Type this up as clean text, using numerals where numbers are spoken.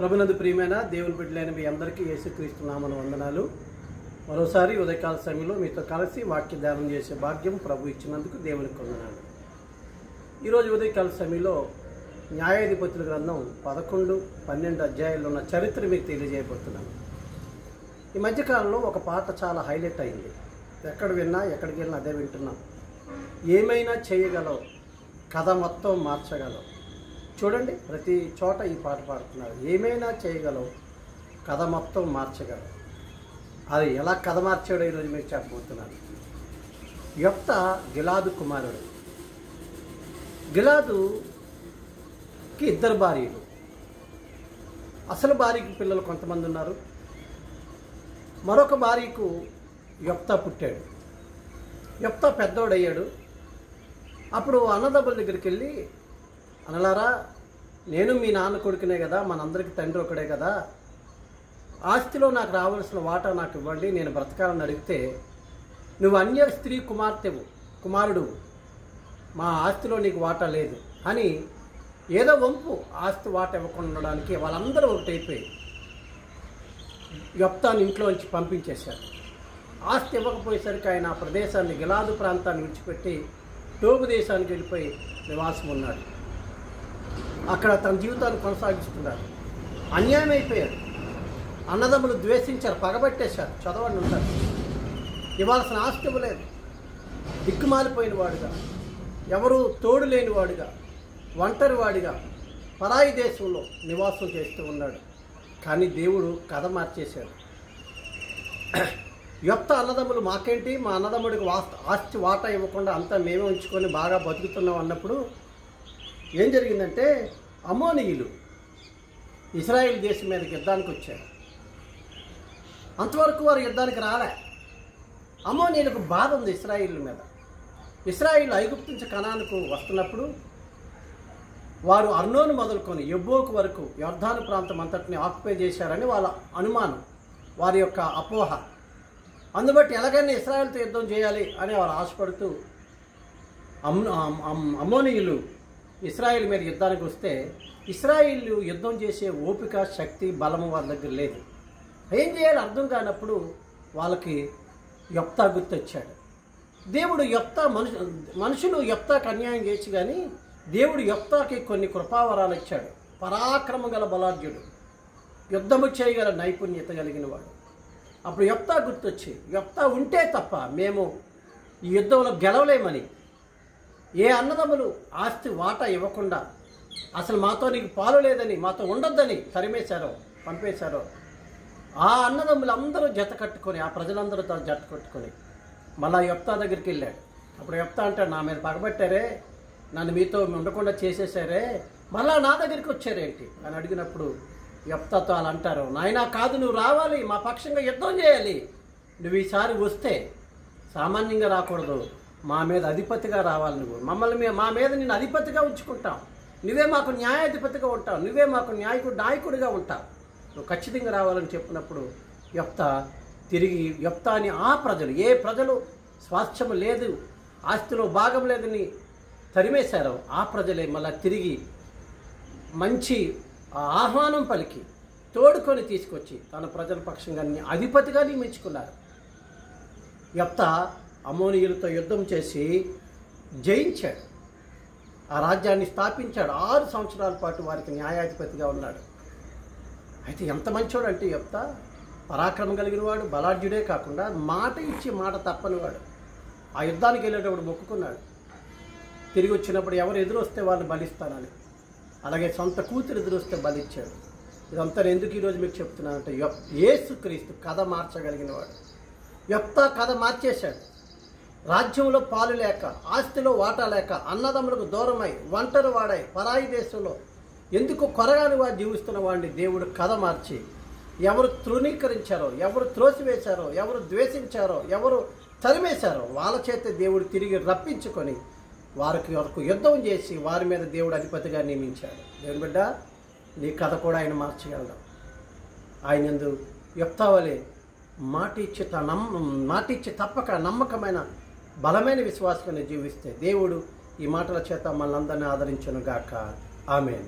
ప్రభునందు ప్రియమైన దేవుని బిడ్డలైన మీ అందరికీ యేసుక్రీస్తు నామమున వందనాలు. మరోసారి ఉదయకాల సమయంలో మీతో కలిసి వాక్య ధ్యానం చేసే భాగ్యం ప్రభు ఇచ్చినందుకు దేవునికి వందనాలు. ఈరోజు ఉదయకాల సమయంలో న్యాయాధిపతుల గ్రంథం 11, 12 అధ్యాయాల్లో ఉన్న చరిత్ర మీకు తెలియజేయబోతున్నాను. ఈ మధ్యకాలంలో ఒక పాట చాలా హైలైట్ అయింది. ఎక్కడ విన్నా ఎక్కడికి వెళ్ళినా అదే వింటున్నాం. ఏమైనా చేయగలవు, కథ మొత్తం మార్చగలవు. చూడండి, ప్రతి చోట ఈ పాట పాడుతున్నారు. ఏమైనా చేయగలవు, కథ మొత్తం మార్చగలవు. అది ఎలా కథ మార్చాడో ఈరోజు మీకు చెప్పబోతున్నాను. యొప్తా గిలాదు కుమారుడు. గిలాదుకి 2 భార్యలు. అసలు భార్యకి పిల్లలు కొంతమంది ఉన్నారు. మరొక భార్యకు యొప్తా పుట్టాడు. యొప్తా పెద్దోడయ్యాడు. అప్పుడు అన్నదమ్ముల దగ్గరికి వెళ్ళి, అనలారా, నేను మీ నాన్న కొడుకునే కదా, మనందరికీ తండ్రి ఒకడే కదా, ఆస్తిలో నాకు రావాల్సిన వాటా నాకు ఇవ్వండి, నేను బ్రతకాలని అడిగితే, నువ్వు అన్య స్త్రీ కుమారుడు, మా ఆస్తిలో నీకు వాటా లేదు అని ఏదో వంపు ఆస్తి వాటా ఇవ్వకుండా ఉండడానికి వాళ్ళందరూ ఒకటైపోయి యొప్తాను ఇంట్లోంచి పంపించేశారు. ఆస్తి ఇవ్వకపోయేసరికి ఆయన ఆ ప్రదేశాన్ని, గిలాదు ప్రాంతాన్ని విడిచిపెట్టి టోబు దేశానికి వెళ్ళిపోయి నివాసం ఉన్నాడు. అక్కడ తన జీవితాన్ని కొనసాగిస్తున్నాడు. అన్యాయం అయిపోయాడు. అన్నదమ్ములు ద్వేషించారు, పగబట్టేశారు. చదవండి ఉంటారు. ఇవ్వాల్సిన ఆస్తి ఇవ్వలేదు. దిక్కుమాలిపోయిన వాడుగా, ఎవరూ తోడు లేని వాడుగా, ఒంటరి వాడిగా పరాయి దేశంలో నివాసం చేస్తూ ఉన్నాడు. కానీ దేవుడు కథ మార్చేశాడు. యొప్తా అన్నదమ్ములు, మాకేంటి, మా అన్నదమ్ముడికి ఆస్తి వాటా ఇవ్వకుండా అంతా మేమే ఉంచుకొని బాగా బతుకుతున్నాం అన్నప్పుడు ఏం జరిగిందంటే, అమ్మోనీయులు ఇశ్రాయేల్ దేశం మీదకి యుద్ధానికి వచ్చారు. అంతవరకు వారు యుద్ధానికి రాలే. అమ్మోనీయులకు బాధ ఉంది ఇశ్రాయేల్ మీద. ఇశ్రాయేల్ ఐగుప్తు నుంచి కనానుకు వస్తున్నప్పుడు వారు అర్నోను మొదలుకొని యబ్బోకు వరకు యొర్దాను ప్రాంతం అంతటిని ఆక్యుపై చేశారని వాళ్ళ అనుమానం, వారి యొక్క అపోహ. అందుబట్టి ఎలాగైనా ఇశ్రాయేల్తో యుద్ధం చేయాలి అని వారు ఆశపడుతూ అమ్మోనీయులు ఇశ్రాయేల్ మీద యుద్ధానికి వస్తే, ఇశ్రాయేల్ యుద్ధం చేసే ఓపిక, శక్తి, బలము వారి దగ్గర లేదు. ఏం చేయాలి అర్థం కానప్పుడు వాళ్ళకి యొప్తా గుర్తొచ్చాడు. దేవుడు మనుషులు యొప్తాకి అన్యాయం చేయొచ్చు, కానీ దేవుడు యొప్తాకి కొన్ని కృపావరాలు ఇచ్చాడు. పరాక్రమం గల బలాఢ్యుడు, యుద్ధము చేయగల నైపుణ్యత కలిగిన వాడు. అప్పుడు యొప్తా గుర్తొచ్చి, యొప్తా ఉంటే తప్ప మేము ఈ యుద్ధంలో గెలవలేమని, ఏ అన్నదమ్ములు ఆస్తి వాటా ఇవ్వకుండా, అసలు మాతో నీకు పాలు లేదని, మాతో ఉండొద్దని తరిమేశారో, పంపేశారో, ఆ అన్నదమ్ములు అందరూ జత కట్టుకొని, ఆ ప్రజలందరూ జత కట్టుకొని మళ్ళా యొప్తా దగ్గరికి వెళ్ళాడు. అప్పుడు యొప్తా అంటాడు, నా మీద పగబట్టారే, నన్ను మీతో ఉండకుండా చేసేసారే, మళ్ళా నా దగ్గరికి వచ్చారేంటి అని అడిగినప్పుడు యొప్తాతో అలా అంటారు, నాయనా కాదు, నువ్వు రావాలి, మా పక్షంగా యుద్ధం చేయాలి. నువ్వు ఈసారి వస్తే సామాన్యంగా రాకూడదు, మా మీద అధిపతిగా రావాలి. నువ్వు మా మీద నిన్ను అధిపతిగా ఉంచుకుంటాం, నువ్వే మాకు న్యాయాధిపతిగా ఉంటావు, నువ్వే మాకు నాయకుడిగా ఉంటావు, నువ్వు ఖచ్చితంగా రావాలని చెప్పినప్పుడు యొప్తా తిరిగి యొప్తాని ఆ ప్రజలు, ఏ ప్రజలు స్వాస్థ్యము లేదు, ఆస్తిలో భాగం లేదని తరిమేశారో ఆ ప్రజలే మళ్ళా తిరిగి మంచి ఆహ్వానం పలికి తోడుకొని తీసుకొచ్చి తన ప్రజల పక్షంగా అధిపతిగా నియమించుకున్నారు. యొప్తా అమ్మోనీయులతో యుద్ధం చేసి జయించాడు. ఆ రాజ్యాన్ని స్థాపించాడు. 6 సంవత్సరాల పాటు వారికి న్యాయాధిపతిగా ఉన్నాడు. అయితే ఎంత మంచోడు అంటే యొప్తా, పరాక్రమం కలిగిన వాడు, బలాఢ్యుడే కాకుండా మాట ఇచ్చి మాట తప్పనివాడు. ఆ యుద్ధానికి వెళ్ళేటప్పుడు మొక్కుకున్నాడు, తిరిగి వచ్చినప్పుడు ఎవరు ఎదురొస్తే వాళ్ళని బలిస్తానని. అలాగే సొంత కూతురు ఎదురొస్తే బలిచ్చాడు. ఇదంతా ఎందుకు ఈరోజు మీకు చెప్తున్నానంటే, యేసుక్రీస్తు కథ మార్చగలిగిన వాడు. యొప్తా కథ మార్చేశాడు. రాజ్యంలో పాలు లేక, ఆస్తిలో వాటా లేక, అన్నదమ్ములకు దూరమై, ఒంటరి వాడై, పరాయి దేశంలో ఎందుకు కొరగాని వాడు జీవిస్తున్న వాడిని దేవుడు కథ మార్చి, ఎవరు తృణీకరించారో, ఎవరు త్రోసివేశారో, ఎవరు ద్వేషించారో, ఎవరు తరిమేశారో వాళ్ళ చేత దేవుడు తిరిగి రప్పించుకొని వరకు యుద్ధం చేసి వారి మీద దేవుడు అధిపతిగా నియమించాడు. దేవుని బిడ్డ, నీ కథ కూడా ఆయన మార్చగలడు. ఆయన యందు యొప్తా వలె మాటిచ్చి తప్పక నమ్మకమైన బలమైన విశ్వాసంగా జీవిస్తే దేవుడు ఈ మాటల చేత మనందరినీ ఆదరించును గాక. ఆమేన్.